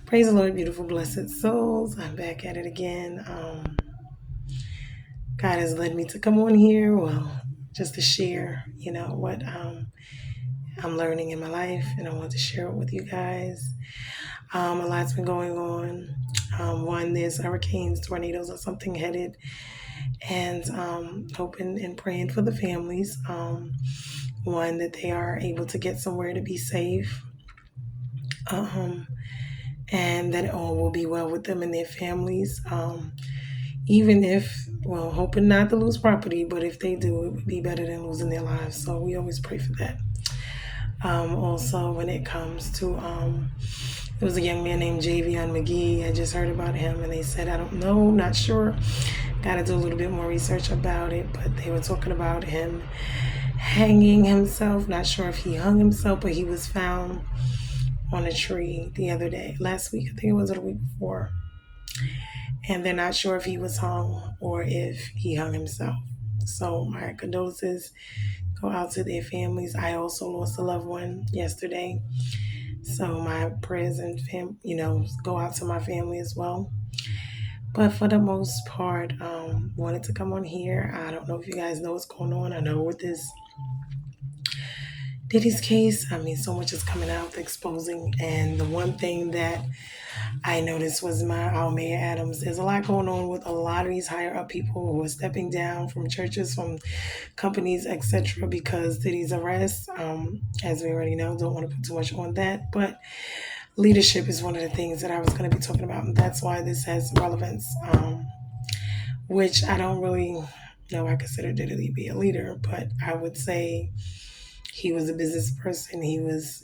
Praise the Lord, beautiful, blessed souls. I'm back at it again. God has led me to come on here, just to share, what I'm learning in my life, and I want to share it with you guys. A lot's been going on. One, there's hurricanes, tornadoes, or something headed, and hoping and praying for the families. One, that they are able to get somewhere to be safe. And that all will be well with them and their families. Even if, hoping not to lose property, but if they do, it would be better than losing their lives. So we always pray for that. Also, when it comes to, there was a young man named Javion McGee. I just heard about him, and they said, I don't know, not sure. Got to do a little bit more research about it, but they were talking about him hanging himself. Not sure if he hung himself, but he was found on a tree last week, I think it was, or the week before. And they're not sure if he was hung or if he hung himself. So my condolences go out to their families. I also lost a loved one yesterday. So my prayers and go out to my family as well. But for the most part, wanted to come on here. I don't know if you guys know what's going on. I know with this Diddy's case, so much is coming out, exposing. And the one thing that I noticed was our Mayor Adams. There's a lot going on with a lot of these higher up people who are stepping down from churches, from companies, etc. because Diddy's arrest. As we already know, don't want to put too much on that, but leadership is one of the things that I was going to be talking about, and that's why this has relevance. Which I don't really know. I consider Diddy to be a leader, but I would say he was a business person. He was,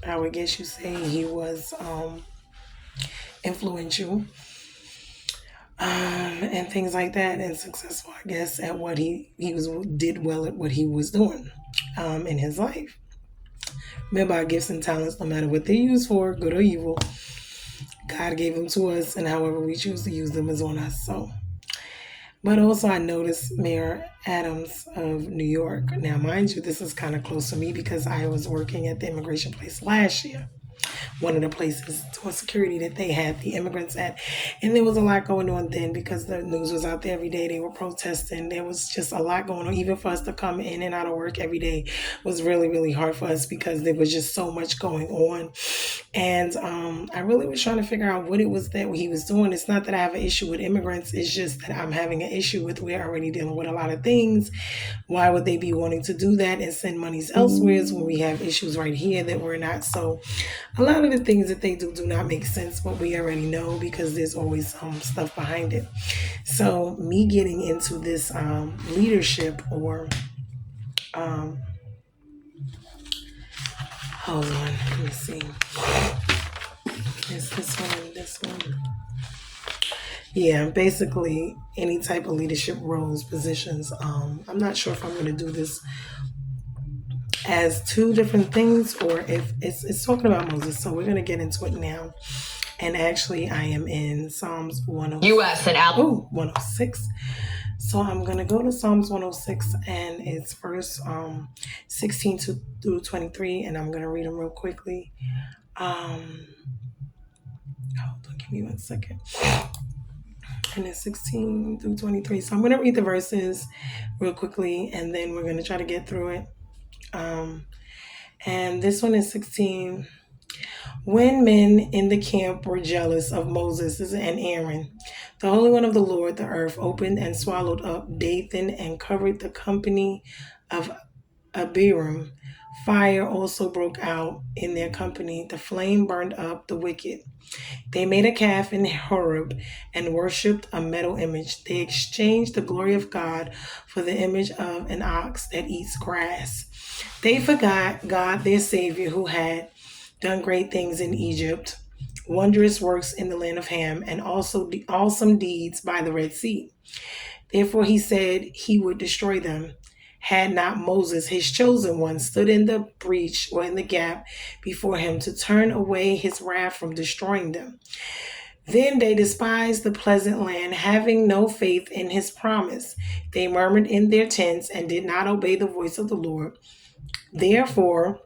I would guess you say he was influential and things like that, and successful, I guess, at what he did well at what he was doing in his life. Remember, our gifts and talents, no matter what they're used for, good or evil, God gave them to us, and however we choose to use them is on us. So, but also I noticed Mayor Adams of New York. Now, mind you, this is kind of close to me because I was working at the immigration place last year. One of the places for security that they had the immigrants at. And there was a lot going on then because the news was out there every day. They were protesting. There was just a lot going on. Even for us to come in and out of work every day was really, really hard for us because there was just so much going on. And I really was trying to figure out what it was that he was doing. It's not that I have an issue with immigrants. It's just that I'm having an issue with, we're already dealing with a lot of things. Why would they be wanting to do that and send monies elsewhere when we have issues right here that we're not? So a lot of the things that they do not make sense, but we already know because there's always some stuff behind it. So me getting into this leadership or hold on, let me see. Is this one? Yeah, basically any type of leadership roles, positions. I'm not sure if I'm going to do this as two different things or if it's talking about Moses. So we're going to get into it now. And actually, I am in Psalms 106. U.S. and 106. So I'm going to go to Psalms 106, and it's verse 16 through 23, and I'm going to read them real quickly. Hold on, give me 1 second. And it's 16 through 23. So I'm going to read the verses real quickly, and then we're going to try to get through it. And this one is 16. When men in the camp were jealous of Moses and Aaron, the Holy One of the Lord, the earth opened and swallowed up Dathan and covered the company of Abiram. Fire also broke out in their company. The flame burned up the wicked. They made a calf in Horeb and worshipped a metal image. They exchanged the glory of God for the image of an ox that eats grass. They forgot God, their Savior, who had done great things in Egypt, wondrous works in the land of Ham, and also the awesome deeds by the Red Sea. Therefore he said he would destroy them. Had not Moses, his chosen one, stood in the breach or in the gap before him to turn away his wrath from destroying them. Then they despised the pleasant land, having no faith in his promise. They murmured in their tents and did not obey the voice of the Lord. Therefore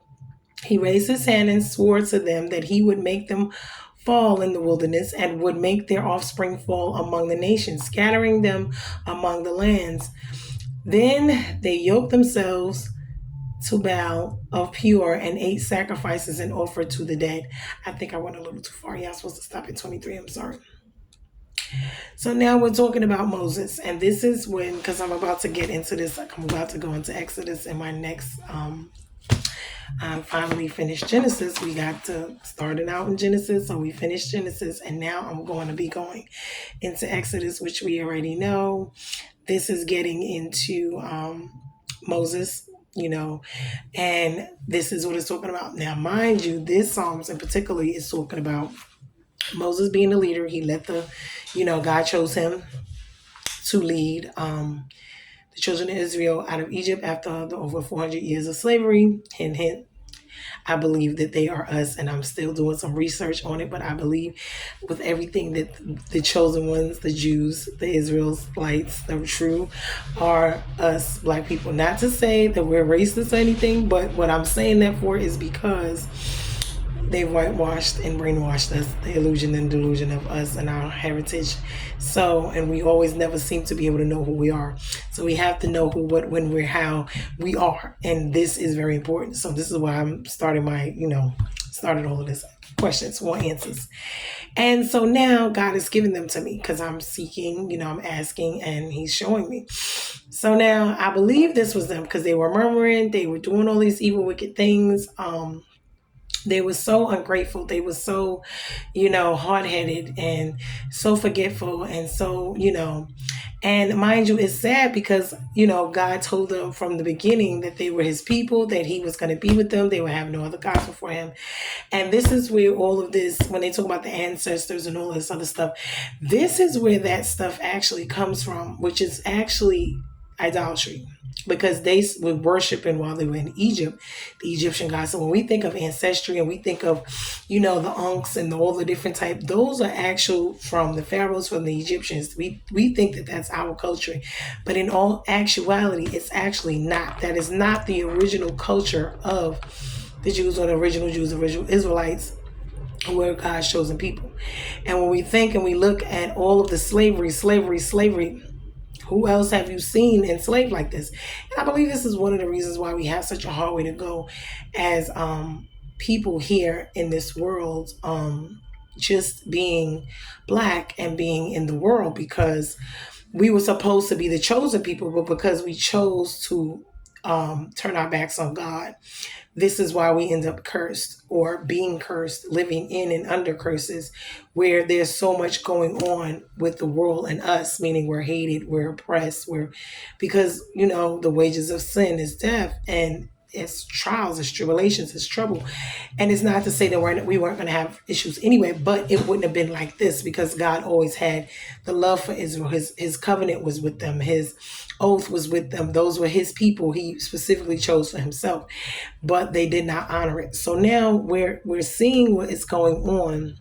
He raised his hand and swore to them that he would make them fall in the wilderness and would make their offspring fall among the nations, scattering them among the lands. Then they yoked themselves to Baal of Peor and ate sacrifices and offered to the dead. I think I went a little too far. Yeah, I'm supposed to stop at 23. I'm sorry. So now we're talking about Moses, and this is when, because I'm about to get into this, like I'm about to go into Exodus in my next I finally finished Genesis. We got to starting out in Genesis, so we finished Genesis, and now I'm going to be going into Exodus, which we already know. This is getting into Moses, and this is what it's talking about. Now, mind you, this Psalms in particular is talking about Moses being the leader. He let God chose him to lead the children of Israel out of Egypt after the over 400 years of slavery. Hint, hint. I believe that they are us, and I'm still doing some research on it, but I believe with everything that the chosen ones, the Jews, the Israelites, the true, are us Black people. Not to say that we're racist or anything, but what I'm saying that for is because they've whitewashed and brainwashed us, the illusion and delusion of us and our heritage. So, and we always never seem to be able to know who we are. So we have to know who, what, when, where, how we are. And this is very important. So this is why I'm starting started all of this. Questions, more answers. And so now God has given them to me because I'm seeking, I'm asking, and he's showing me. So now I believe this was them because they were murmuring. They were doing all these evil, wicked things. They were so ungrateful. They were so, hard-headed and so forgetful and so, and mind you, it's sad because, God told them from the beginning that they were his people, that he was going to be with them. They would have no other gods before him. And this is where all of this, when they talk about the ancestors and all this other stuff, this is where that stuff actually comes from, which is actually idolatry. Because they were worshiping while they were in Egypt, the Egyptian gods. So when we think of ancestry and we think of, the Unks and all the different type, those are actual from the pharaohs, from the Egyptians. We think that that's our culture. But in all actuality, it's actually not. That is not the original culture of the Jews or the original Jews, the original Israelites, who were God's chosen people. And when we think and we look at all of the slavery, who else have you seen enslaved like this? And I believe this is one of the reasons why we have such a hard way to go as people here in this world, just being Black and being in the world, because we were supposed to be the chosen people, but because we chose to turn our backs on God, this is why we end up cursed or being cursed, living in and under curses, where there's so much going on with the world and us, meaning we're hated, we're oppressed, because, the wages of sin is death, and it's trials, it's tribulations, it's trouble. And it's not to say that we weren't going to have issues anyway, but it wouldn't have been like this because God always had the love for Israel. His covenant was with them. His oath was with them. Those were his people he specifically chose for himself, but they did not honor it. So now we're seeing what is going on,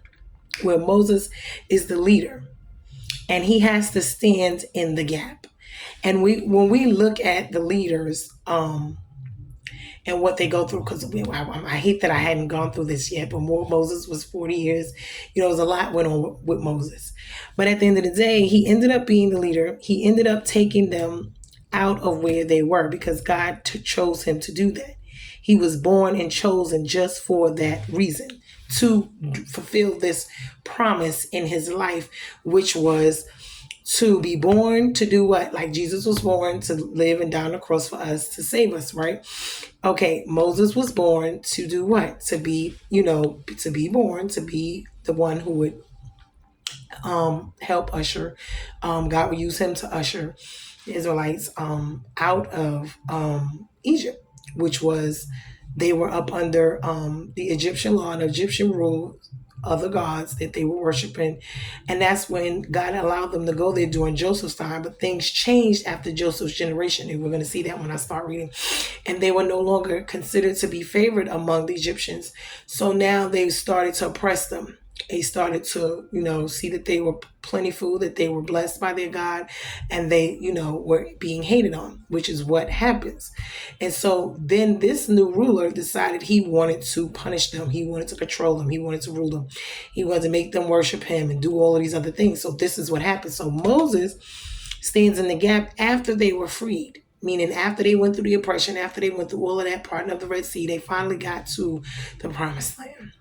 where Moses is the leader and he has to stand in the gap. And when we look at the leaders, and what they go through, because I hate that I hadn't gone through this yet, but Moses was 40 years. There was a lot went on with Moses. But at the end of the day, he ended up being the leader. He ended up taking them out of where they were because God chose him to do that. He was born and chosen just for that reason, to fulfill this promise in his life, which was to be born to do what? Like Jesus was born to live and die on the cross for us, to save us, right? Okay, Moses was born to do what? To be, to be born, to be the one who would help usher. God would use him to usher the Israelites out of Egypt, which was, they were up under the Egyptian law and Egyptian rule, other gods that they were worshiping. And that's when God allowed them to go there during Joseph's time. But things changed after Joseph's generation. And we're going to see that when I start reading. And they were no longer considered to be favored among the Egyptians. So now they started to oppress them. They started to, see that they were plentiful, that they were blessed by their God, and they, were being hated on, which is what happens. And so then this new ruler decided he wanted to punish them. He wanted to control them. He wanted to rule them. He wanted to make them worship him and do all of these other things. So this is what happened. So Moses stands in the gap after they were freed. Meaning after they went through the oppression, after they went through all of that part of the Red Sea, they finally got to the promised land.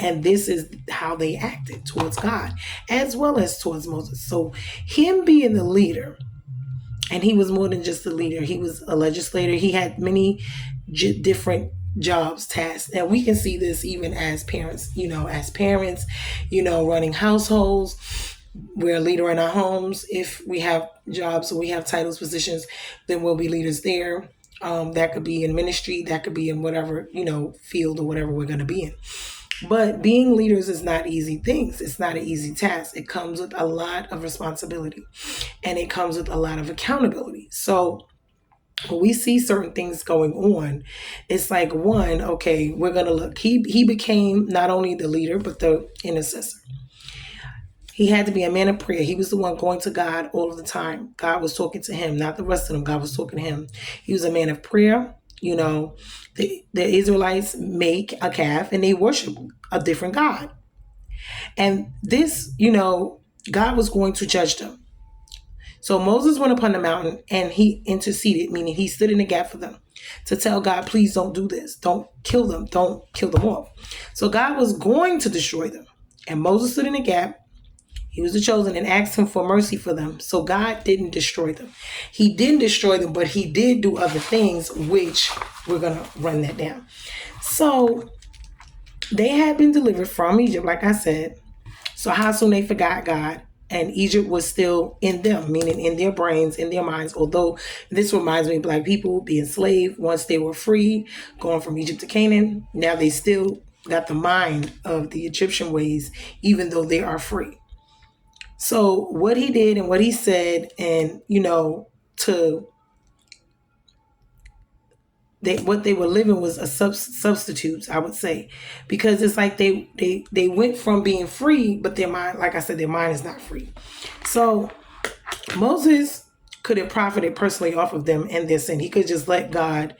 And this is how they acted towards God as well as towards Moses. So him being the leader, and he was more than just a leader. He was a legislator. He had many different jobs, tasks. And we can see this even as parents, running households. We're a leader in our homes. If we have jobs or we have titles, positions, then we'll be leaders there. That could be in ministry. That could be in whatever, field or whatever we're going to be in. But being leaders is not easy things. It's not an easy task. It comes with a lot of responsibility and it comes with a lot of accountability. So when we see certain things going on, it's like, one, okay, we're going to look. He became not only the leader, but the intercessor. He had to be a man of prayer. He was the one going to God all of the time. God was talking to him, not the rest of them. God was talking to him. He was a man of prayer. The Israelites make a calf and they worship a different God. And this, God was going to judge them. So Moses went upon the mountain and he interceded, meaning he stood in the gap for them to tell God, please don't do this. Don't kill them. Don't kill them off. So God was going to destroy them. And Moses stood in the gap. He was the chosen and asked him for mercy for them. So God didn't destroy them. He didn't destroy them, but he did do other things, which we're going to run that down. So they had been delivered from Egypt, like I said. So how soon they forgot God, and Egypt was still in them, meaning in their brains, in their minds. Although this reminds me of Black people being enslaved once they were free, going from Egypt to Canaan. Now they still got the mind of the Egyptian ways, even though they are free. So what he did and what he said, and what they were living was a substitute, I would say, because it's like they went from being free, but their mind, like I said, their mind is not free. So Moses could have profited personally off of them and their sin. He could just let God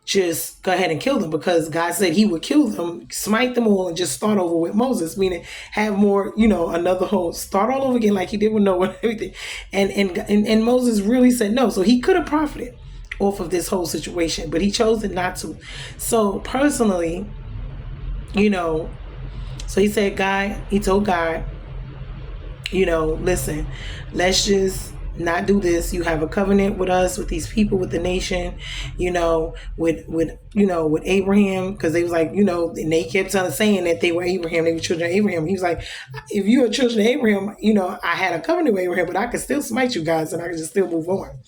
just go ahead and kill them, because God said he would kill them, smite them all, and just start over with Moses, meaning have more, another whole start all over again, like he did with Noah and everything. And Moses really said no. So he could have profited off of this whole situation, but he chose not to. So personally, so he said, he told God, listen, let's just not do this. You have a covenant with us, with these people, with the nation, with Abraham, because they was like, and they kept on saying that they were Abraham, they were children of Abraham. He was like, if you are children of Abraham, I had a covenant with Abraham, but I could still smite you guys and I could just still move on.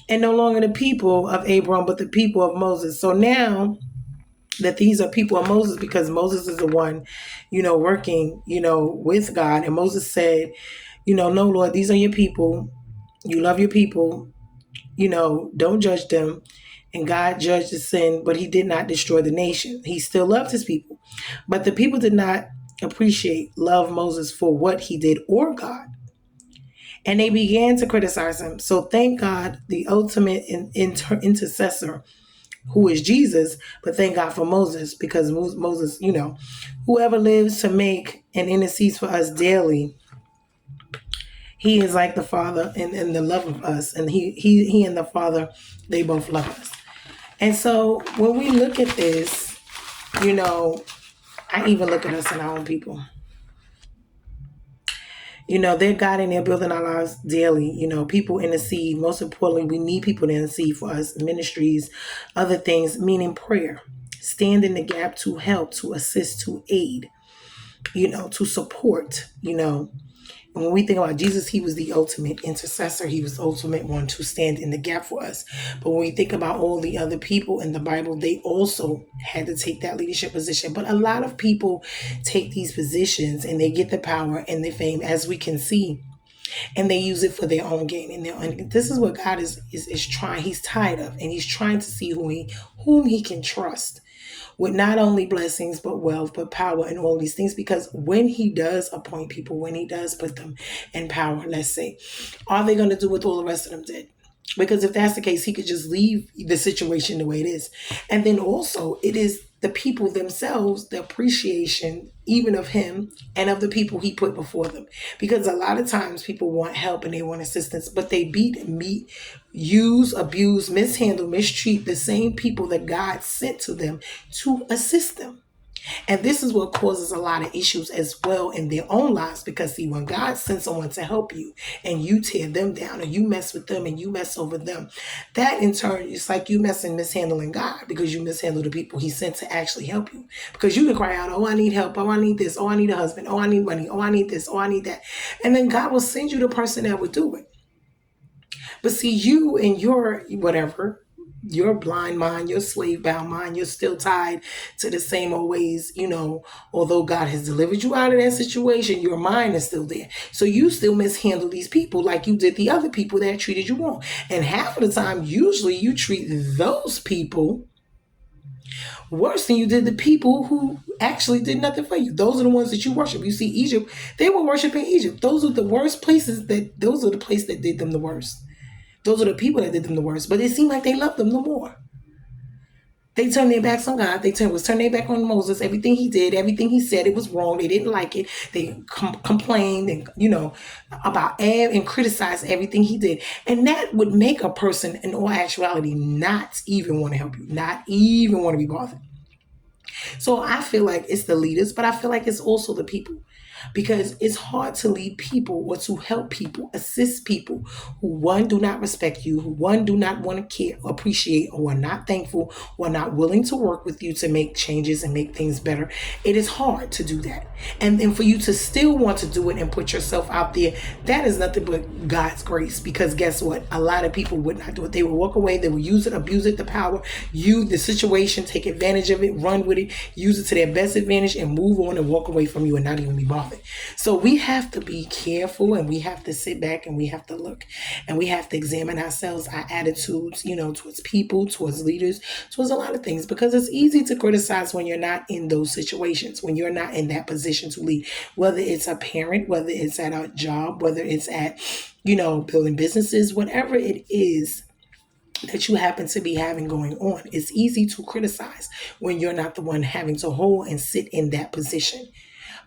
And no longer the people of Abram, but the people of Moses. So now that these are people of Moses, because Moses is the one, working, with God. And Moses said, no, Lord, these are your people. You love your people. Don't judge them. And God judged the sin, but he did not destroy the nation. He still loved his people. But the people did not love Moses for what he did or God. And they began to criticize him. So thank God, the ultimate intercessor, who is Jesus, but thank God for Moses, because Moses, whoever lives to make and intercedes for us daily, he is like the Father in the love of us. And he and the Father, they both love us. And so when we look at this, I even look at us and our own people. They're guiding, they're building our lives daily. People intercede. Most importantly, we need people to intercede for us, ministries, other things, meaning prayer. Stand in the gap to help, to assist, to aid, to support, And when we think about Jesus, he was the ultimate intercessor. He was the ultimate one to stand in the gap for us. But when we think about all the other people in the Bible, they also had to take that leadership position. But a lot of people take these positions and they get the power and the fame, as we can see, and they use it for their own gain. And this is what God is trying. He's tired of, and he's trying to see whom he can trust, with not only blessings, but wealth, but power and all these things. Because when he does appoint people, when he does put them in power, let's say, are they going to do what all the rest of them did? Because if that's the case, he could just leave the situation the way it is. And then also, it is the people themselves, the appreciation, even of him and of the people he put before them. Because a lot of times people want help and they want assistance, but they meet, use, abuse, mishandle, mistreat the same people that God sent to them to assist them. And this is what causes a lot of issues as well in their own lives. Because see, when God sends someone to help you and you tear them down, or you mess with them and you mess over them, that in turn, it's like you mishandling God, because you mishandle the people he sent to actually help you. Because you can cry out, oh, I need help. Oh, I need this. Oh, I need a husband. Oh, I need money. Oh, I need this. Oh, I need that. And then God will send you the person that would do it. But see, you and your whatever, your blind mind, your slave bound mind, you're still tied to the same old ways, although God has delivered you out of that situation, your mind is still there. So you still mishandle these people like you did the other people that treated you wrong. And half of the time, usually you treat those people worse than you did the people who actually did nothing for you. Those are the ones that you worship. You see, Egypt, they were worshiping Egypt. Those are the worst places those are the places that did them the worst. Those are the people that did them the worst. But it seemed like they loved them the more. They turned their backs on God. They turned their back on Moses. Everything he did, everything he said, it was wrong. They didn't like it. They complained and, about and criticized everything he did. And that would make a person, in all actuality, not even want to help you, not even want to be bothered. So I feel like it's the leaders, but I feel like it's also the people. Because it's hard to lead people or to help people, assist people who, one, do not respect you, who, one, do not want to care, appreciate, or are not thankful, or are not willing to work with you to make changes and make things better. It is hard to do that. And then for you to still want to do it and put yourself out there, that is nothing but God's grace. Because guess what? A lot of people would not do it. They would walk away. They would use it, abuse it, the power, the situation, take advantage of it, run with it, use it to their best advantage, and move on and walk away from you and not even be bothered. So we have to be careful, and we have to sit back, and we have to look, and we have to examine ourselves, our attitudes, towards people, towards leaders, towards a lot of things, because it's easy to criticize when you're not in those situations, when you're not in that position to lead, whether it's a parent, whether it's at a job, whether it's at, building businesses, whatever it is that you happen to be having going on. It's easy to criticize when you're not the one having to hold and sit in that position.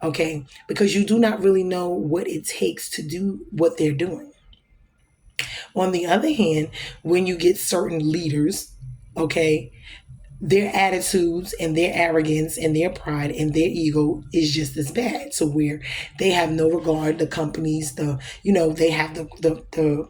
Okay, because you do not really know what it takes to do what they're doing. On the other hand, when you get certain leaders, okay, their attitudes and their arrogance and their pride and their ego is just as bad. So where they have no regard, the companies, they have the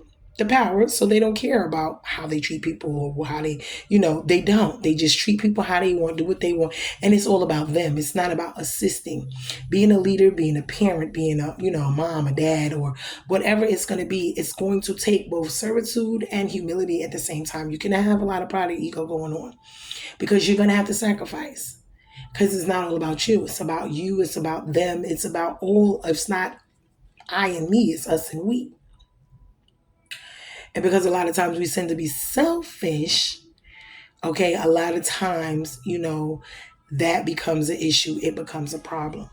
power, so they don't care about how they treat people or how they, they don't. They just treat people how they want, do what they want, and it's all about them. It's not about assisting. Being a leader, being a parent, being a mom, a dad, or whatever it's going to be, it's going to take both servitude and humility at the same time. You cannot have a lot of pride and ego going on, because you're going to have to sacrifice. Because it's not all about you. It's about you. It's about them. It's about all. It's not I and me. It's us and we. And because a lot of times we tend to be selfish, okay, a lot of times, that becomes an issue. It becomes a problem.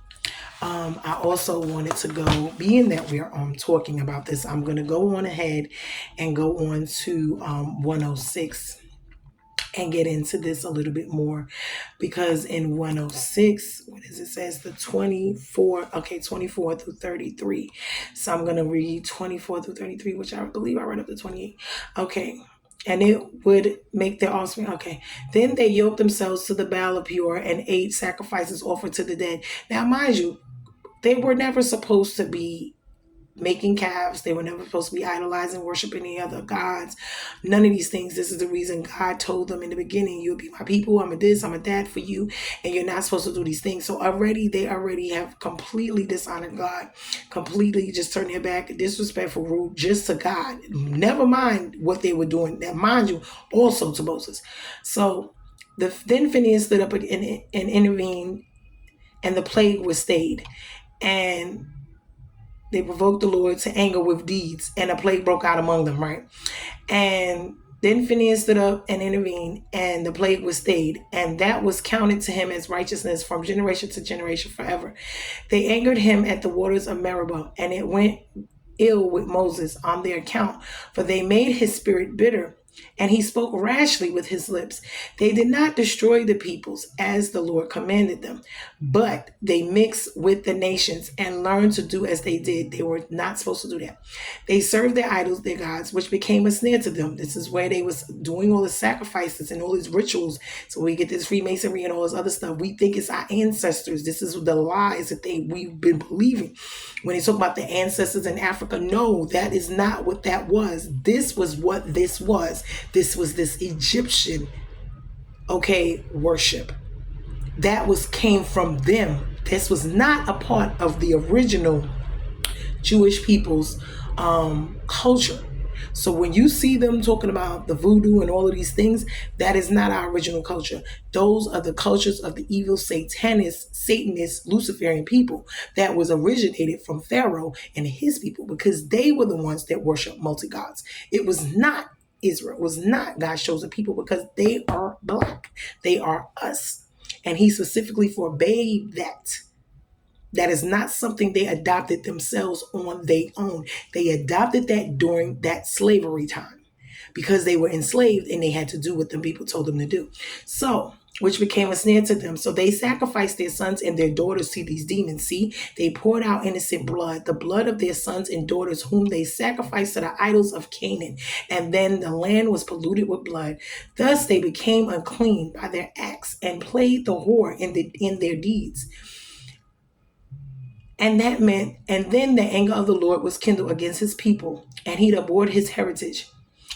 I also wanted to go, being that we're talking about this, I'm going to go on ahead and go on to 106 and get into this a little bit more, because in 106, what does it says? The 24 through 33. So I'm going to read 24 through 33, which I believe I read up to 28. Okay. And it would make their offspring. Okay. Then they yoked themselves to the Baal of Peor and ate sacrifices offered to the dead. Now, mind you, they were never supposed to be making calves. They were never supposed to be idolizing, worshiping any other gods. None of these things. This is the reason God told them in the beginning, you'll be my people. I'm a this, I'm a that for you. And you're not supposed to do these things. So they already have completely dishonored God, completely just turned their back, disrespectful, rude, just to God. Never mind what they were doing. Now, mind you, also to Moses. So then Phinehas stood up and intervened, and the plague was stayed. And they provoked the Lord to anger with deeds, and a plague broke out among them, right? And Then Phineas stood up and intervened, and the plague was stayed, and that was counted to him as righteousness from generation to generation forever. They angered him at the waters of Meribah, and it went ill with Moses on their account, for they made his spirit bitter, and he spoke rashly with his lips. They did not destroy the peoples as the Lord commanded them, but they mixed with the nations and learned to do as they did. They were not supposed to do that. They served their idols, their gods, which became a snare to them. This is where they was doing all the sacrifices and all these rituals. So we get this Freemasonry and all this other stuff. We think it's our ancestors. This is the lies that we've been believing. When they talk about the ancestors in Africa, no, that is not what that was. This was what this was. This was this Egyptian, worship. That came from them. This was not a part of the original Jewish people's culture. So when you see them talking about the voodoo and all of these things, that is not our original culture. Those are the cultures of the evil Satanist, Luciferian people that was originated from Pharaoh and his people, because they were the ones that worship multi-gods. It was not Israel, it was not God's chosen people, because they are black. They are us. And he specifically forbade that. That is not something they adopted themselves on their own. They adopted that during that slavery time because they were enslaved and they had to do what the people told them to do. So, which became a snare to them. So they sacrificed their sons and their daughters to these demons. See, they poured out innocent blood, the blood of their sons and daughters, whom they sacrificed to the idols of Canaan. And then the land was polluted with blood. Thus they became unclean by their acts and played the whore in their deeds. And that meant, and then the anger of the Lord was kindled against his people, and he abhorred his heritage.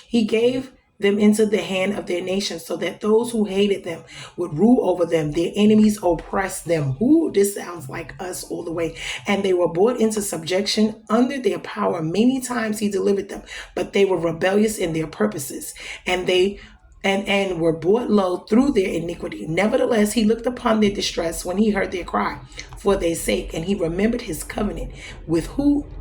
He gave them into the hand of their nations, so that those who hated them would rule over them. Their enemies oppressed them. Ooh, this sounds like us all the way. And they were brought into subjection under their power. Many times he delivered them, but they were rebellious in their purposes, and they were brought low through their iniquity. Nevertheless, he looked upon their distress when he heard their cry for their sake, and he remembered his covenant with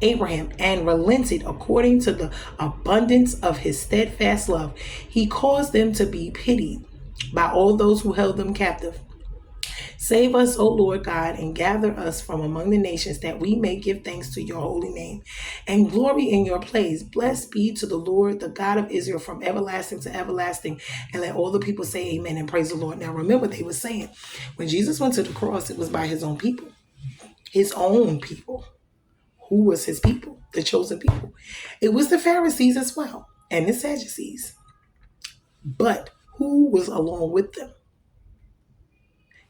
Abraham, and relented according to the abundance of his steadfast love. He caused them to be pitied by all those who held them captive. Save us, O Lord God, and gather us from among the nations, that we may give thanks to your holy name and glory in your place. Blessed be to the Lord, the God of Israel, from everlasting to everlasting. And let all the people say amen and praise the Lord. Now remember, they were saying when Jesus went to the cross, it was by his own people. His own people. Who was his people? The chosen people. It was the Pharisees as well, and the Sadducees. But who was along with them?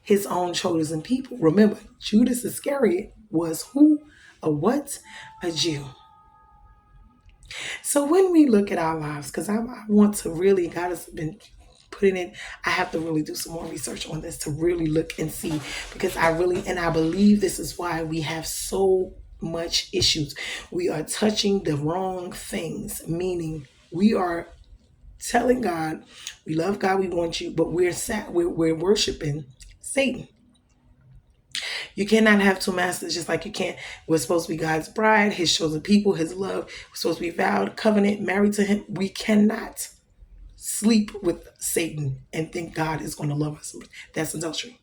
His own chosen people. Remember, Judas Iscariot was who? A what? A Jew. So when we look at our lives, because I want to really, God has been putting it, I have to really do some more research on this to really look and see, because I believe this is why we have so much issues. We are touching the wrong things, meaning we are telling God, we love God, we want you, but we're worshiping Satan. You cannot have two masters, just like you can't. We're supposed to be God's bride, his chosen people, his love. We're supposed to be vowed, covenant, married to him. We cannot sleep with Satan and think God is going to love us. That's adultery.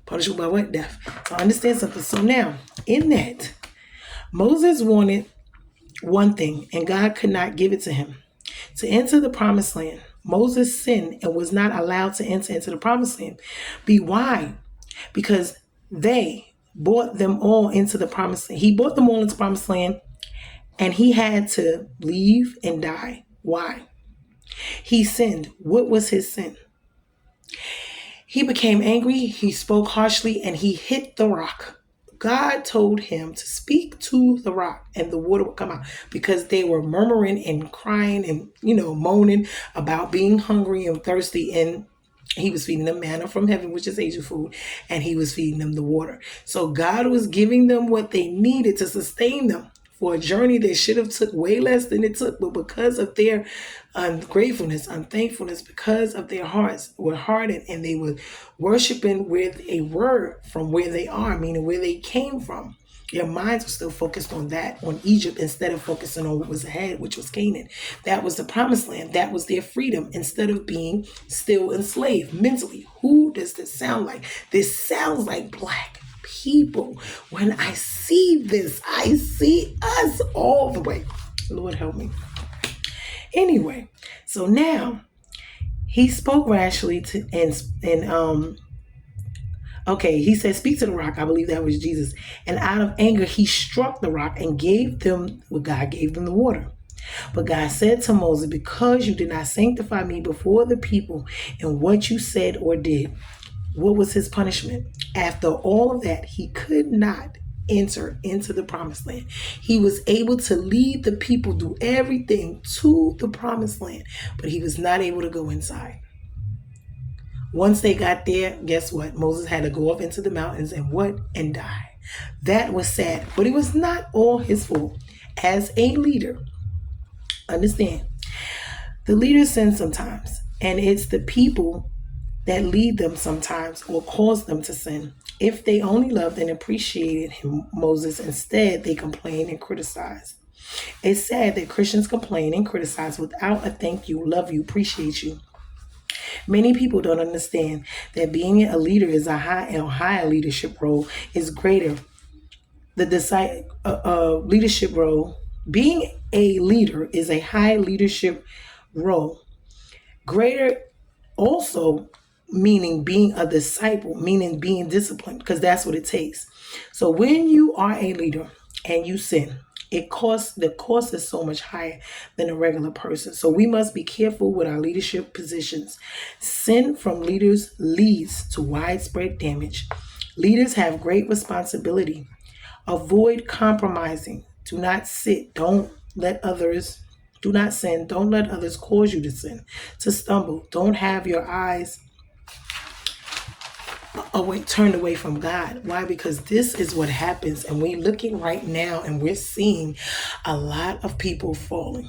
Punishable by what? Death. So understand something. So now, in that, Moses wanted one thing, and God could not give it to him. To enter the promised land, Moses sinned and was not allowed to enter into the promised land. Why? Because they brought them all into the promised land. He brought them all into the promised land, and he had to leave and die. Why? He sinned. What was his sin? He became angry, he spoke harshly, and he hit the rock. God told him to speak to the rock and the water would come out, because they were murmuring and crying and, moaning about being hungry and thirsty. And he was feeding them manna from heaven, which is angel food, and he was feeding them the water. So God was giving them what they needed to sustain them for a journey that should have took way less than it took. But because of their ungratefulness, unthankfulness, because of their hearts were hardened, and they were worshiping with a word from where they are, meaning where they came from. Their minds were still focused on that, on Egypt, instead of focusing on what was ahead, which was Canaan. That was the promised land. That was their freedom, instead of being still enslaved mentally. Who does this sound like? This sounds like Black people. When I see this, I see us all the way. Lord help me. Anyway, so now he spoke rashly to okay, he said, speak to the rock. I believe that was Jesus. And out of anger, he struck the rock and gave them, well, God gave them the water. But God said to Moses, because you did not sanctify me before the people in what you said or did. What was his punishment? After all of that, he could not enter into the promised land. He was able to lead the people, do everything to the promised land, but he was not able to go inside. Once they got there, guess what? Moses had to go up into the mountains and die. That was sad, but it was not all his fault. As a leader, understand, the leaders sin sometimes, and it's the people that lead them sometimes or cause them to sin. If they only loved and appreciated Moses, instead they complain and criticize. It's sad that Christians complain and criticize without a thank you, love you, appreciate you. Many people don't understand that being a leader is a higher leadership role is greater. The leadership role, being a leader is a high leadership role. Greater also meaning being a disciple, meaning being disciplined, because that's what it takes. So when you are a leader and you sin, the cost is so much higher than a regular person. So we must be careful with our leadership positions. Sin from leaders leads to widespread damage. Leaders have great responsibility. Avoid compromising. Do not sit. Do not sin. Don't let others cause you to sin, to stumble. Don't have your eyes turned away from God. Why? Because this is what happens, and we're looking right now and we're seeing a lot of people falling.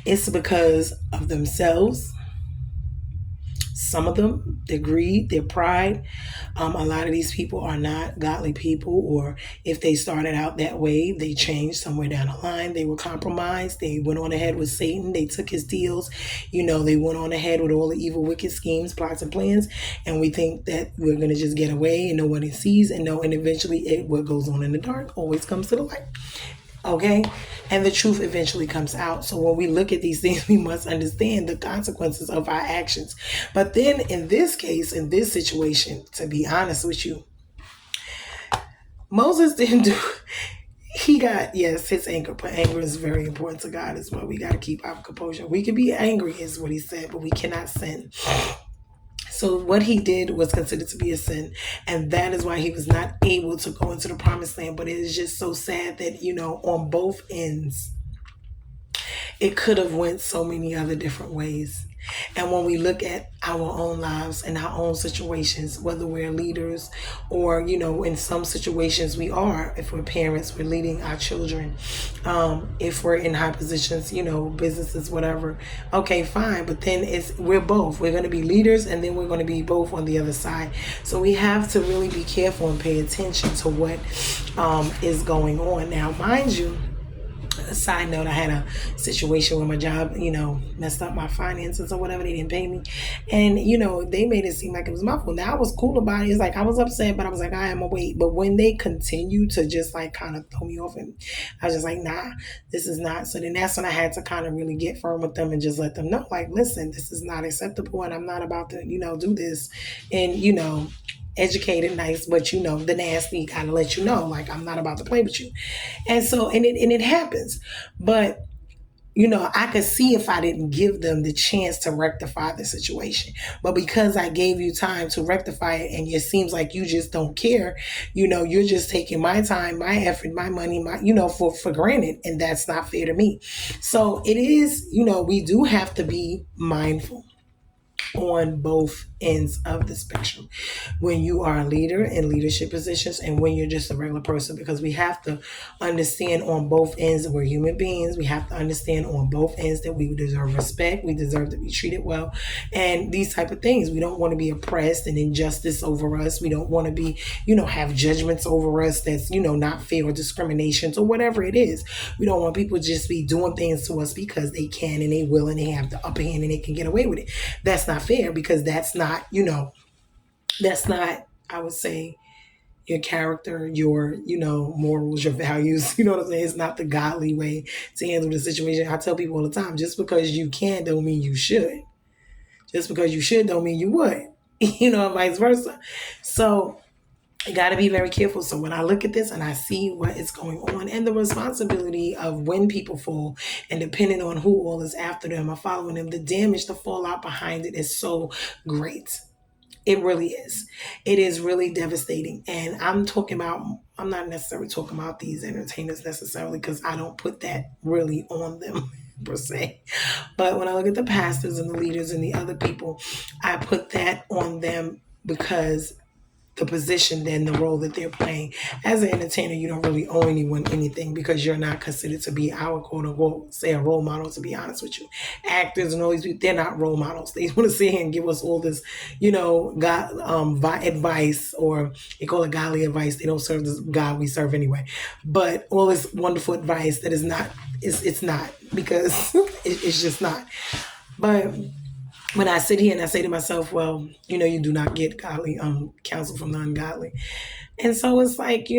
It's because of themselves. Some of them, their greed, their pride. A lot of these people are not godly people, or if they started out that way, they changed somewhere down the line. They were compromised. They went on ahead with Satan. They took his deals. They went on ahead with all the evil, wicked schemes, plots, and plans. And we think that we're going to just get away and nobody sees. And eventually what goes on in the dark always comes to the light. Okay? And the truth eventually comes out. So when we look at these things, we must understand the consequences of our actions. But then in this case, in this situation, to be honest with you, Moses didn't do, he got, yes, his anger, but anger is very important to God as well. We got to keep our composure. We can be angry is what he said, but we cannot sin. So what he did was considered to be a sin, and that is why he was not able to go into the promised land. But it is just so sad that, on both ends, it could have went so many other different ways. And when we look at our own lives and our own situations, whether we're leaders or, in some situations we are, if we're parents, we're leading our children, if we're in high positions, businesses, whatever, okay, fine. But then we're both. We're going to be leaders, and then we're going to be both on the other side. So we have to really be careful and pay attention to what is going on. Now, mind you, a side note, I had a situation where my job, messed up my finances or whatever. They didn't pay me. And, they made it seem like it was my fault. Now, I was cool about it. It's like I was upset, but I was like, I am awake. But when they continued to just kind of throw me off, and I was just like, nah, this is not. So then that's when I had to kind of really get firm with them and just let them know, listen, this is not acceptable, and I'm not about to, do this. And, educated, nice, but the nasty kind of let you know, I'm not about to play with you. And so, and it happens. But, I could see if I didn't give them the chance to rectify the situation. But because I gave you time to rectify it, and it seems like you just don't care, you're just taking my time, my effort, my money, for granted. And that's not fair to me. So it is, we do have to be mindful. on both ends of the spectrum, when you are a leader in leadership positions and when you're just a regular person, because we have to understand on both ends that we're human beings. We have to understand on both ends that we deserve respect, we deserve to be treated well, and these type of things. We don't want to be oppressed and injustice over us. We don't want to be, have judgments over us that's, not fair, or discriminations or whatever it is. We don't want people to just be doing things to us because they can and they will and they have the upper hand and they can get away with it. That's not fair, because that's not, that's not, I would say, your character, your, morals, your values. You know what I'm saying? It's not the godly way to handle the situation. I tell people all the time, just because you can don't mean you should. Just because you should don't mean you would. And vice versa. So you got to be very careful. So when I look at this and I see what is going on and the responsibility of when people fall, and depending on who all is after them or following them, the damage, the fallout behind it is so great. It really is. It is really devastating. And I'm not necessarily talking about these entertainers necessarily, because I don't put that really on them per se. But when I look at the pastors and the leaders and the other people, I put that on them because the position, then the role that they're playing. As an entertainer, you don't really owe anyone anything, because you're not considered to be our quote unquote, say, a role model, to be honest with you. Actors and all these people, they're not role models. They want to sit here and give us all this, God, advice, or they call it godly advice. They don't serve the God we serve anyway. But all this wonderful advice that is not, it's not, because it's just not. But when I sit here and I say to myself, well, you do not get godly counsel from the ungodly. And so it's like,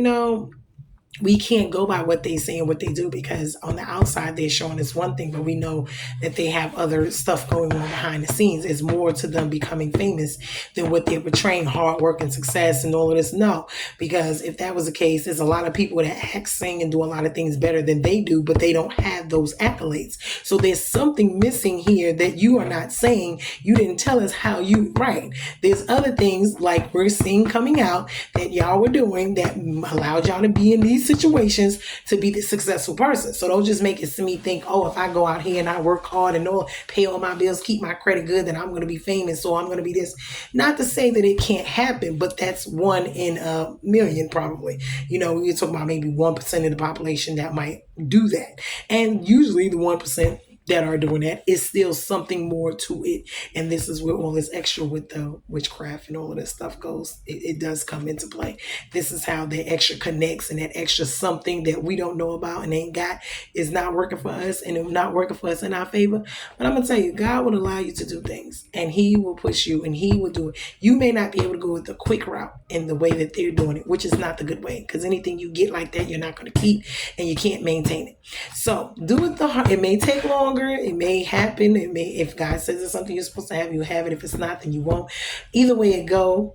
we can't go by what they say and what they do, because on the outside they're showing us one thing, but we know that they have other stuff going on behind the scenes. It's more to them becoming famous than what they're portraying, hard work and success and all of this. No, because if that was the case, there's a lot of people that act, sing, and do a lot of things better than they do, but they don't have those accolades. So there's something missing here that you are not saying. You didn't tell us how you, right. There's other things like we're seeing coming out that y'all were doing that allowed y'all to be in these situations to be the successful person. So don't just make it to me think, oh, if I go out here and I work hard and pay all my bills, keep my credit good, then I'm going to be famous, so I'm going to be this. Not to say that it can't happen, but that's 1 in a million probably. We're talking about maybe 1% of the population that might do that. And usually the 1% that are doing that is still something more to it. And this is where all this extra with the witchcraft and all of this stuff goes. It does come into play. This is how that extra connects, and that extra something that we don't know about and ain't got is not working for us, and it's not working for us in our favor. But I'm going to tell you, God will allow you to do things, and he will push you, and he will do it. You may not be able to go with the quick route in the way that they're doing it, which is not the good way, because anything you get like that, you're not going to keep, and you can't maintain it. So do it the hard. It may take long. It may happen. If God says it's something you're supposed to have, you have it. If it's not, then you won't. Either way it go,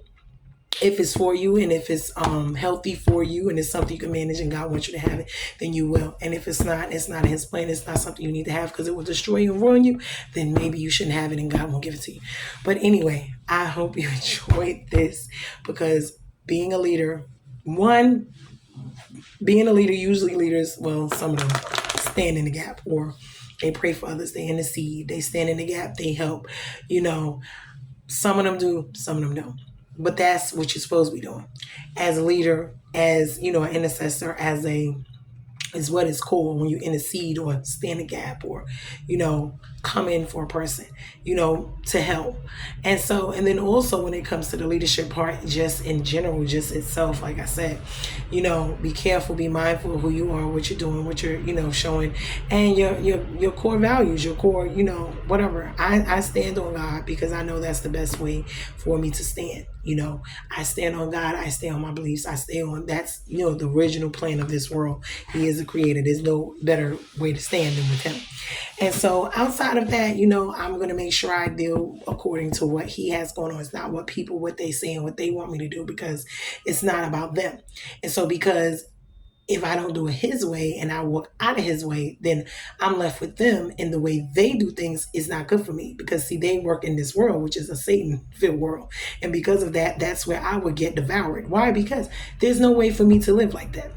if it's for you and if it's healthy for you and it's something you can manage and God wants you to have it, then you will. And if it's not his plan, it's not something you need to have because it will destroy you and ruin you, then maybe you shouldn't have it and God won't give it to you. But anyway, I hope you enjoyed this, because being a leader, usually leaders, well, some of them stand in the gap, or they pray for others, they intercede, they stand in the gap, they help. Some of them do, some of them don't. But that's what you're supposed to be doing. As a leader, as, an intercessor, is what it's called when you intercede or stand a gap or, come in for a person, to help. And then also when it comes to the leadership part, just in general, just itself, like I said, be careful, be mindful of who you are, what you're doing, what you're, showing, and your core values, your core, whatever. I stand on God because I know that's the best way for me to stand. I stand on God. I stay on my beliefs. I stay on, that's, the original plan of this world. He is the creator. There's no better way to stand than with him. And so outside of that, I'm going to make sure I deal according to what he has going on. It's not what they say and what they want me to do, because it's not about them. And so because if I don't do it his way and I walk out of his way, then I'm left with them, and the way they do things is not good for me, because see, they work in this world, which is a Satan-filled world. And because of that, that's where I would get devoured. Why? Because there's no way for me to live like that.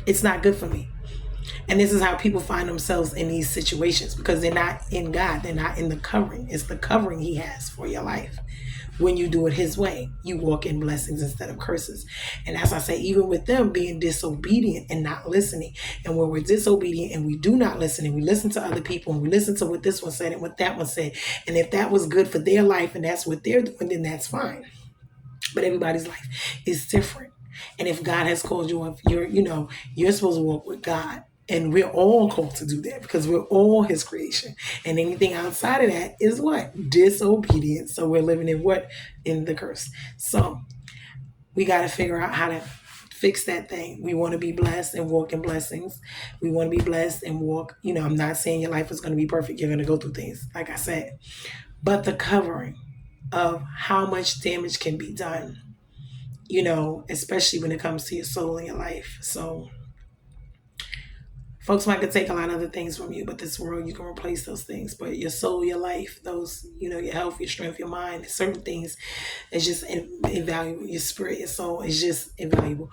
It's not good for me. And this is how people find themselves in these situations, because they're not in God. They're not in the covering. It's the covering he has for your life. When you do it his way, you walk in blessings instead of curses. And as I say, even with them being disobedient and not listening, and when we're disobedient and we do not listen, and we listen to other people, and we listen to what this one said and what that one said, and if that was good for their life and that's what they're doing, then that's fine. But everybody's life is different. And if God has called you up, you're supposed to walk with God. And we're all called to do that because we're all his creation. And anything outside of that is what? Disobedience. So we're living in what? In the curse. So we got to figure out how to fix that thing. We want to be blessed and walk in blessings. We want to be blessed and walk. I'm not saying your life is going to be perfect. You're going to go through things, like I said. But the covering of how much damage can be done, especially when it comes to your soul and your life. So folks might could take a lot of other things from you, but this world, you can replace those things. But your soul, your life, those, your health, your strength, your mind, certain things, it's just invaluable. Your spirit, your soul is just invaluable.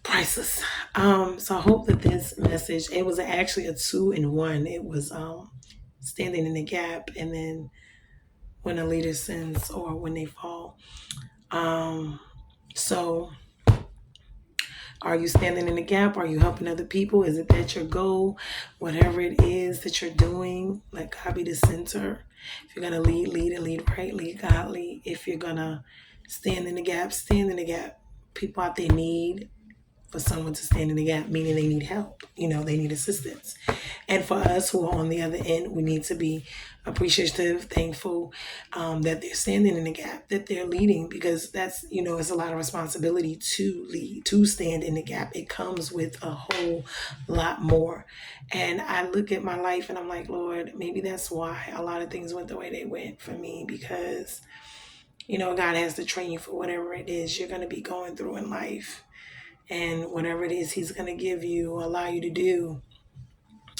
Priceless. So I hope that this message, it was actually a 2-in-1. It was standing in the gap, and then when a leader sins or when they fall. So are you standing in the gap? Are you helping other people? Is it that your goal? Whatever it is that you're doing, let God be the center. If you're going to lead and lead right, lead godly. If you're going to stand in the gap, stand in the gap. People out there need for someone to stand in the gap, meaning they need help. They need assistance. And for us who are on the other end, we need to be appreciative, thankful that they're standing in the gap, that they're leading, because that's, it's a lot of responsibility to lead, to stand in the gap. It comes with a whole lot more. And I look at my life and I'm like, Lord, maybe that's why a lot of things went the way they went for me, because, God has to train you for whatever it is you're going to be going through in life. And whatever it is he's going to give you, allow you to do,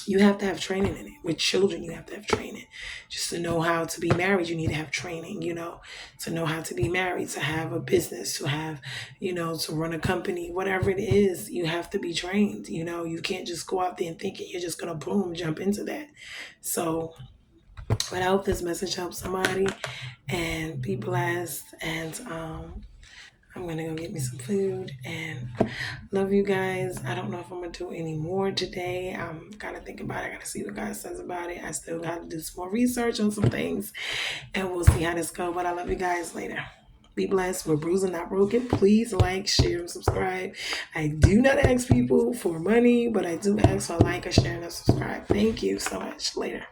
you have to have training in it. With children, you have to have training. Just to know how to be married, you need to have training, to know how to be married, to have a business, to have, to run a company, whatever it is, you have to be trained. You can't just go out there and think you're just going to boom, jump into that. So, but I hope this message helps somebody, and be blessed. And, I'm going to go get me some food, and love you guys. I don't know if I'm going to do any more today. I'm got to think about it. I got to see what God says about it. I still got to do some more research on some things, and we'll see how this goes. But I love you guys later. Be blessed. We're bruising, not broken. Please like, share, and subscribe. I do not ask people for money, but I do ask for a like, a share, and a subscribe. Thank you so much. Later.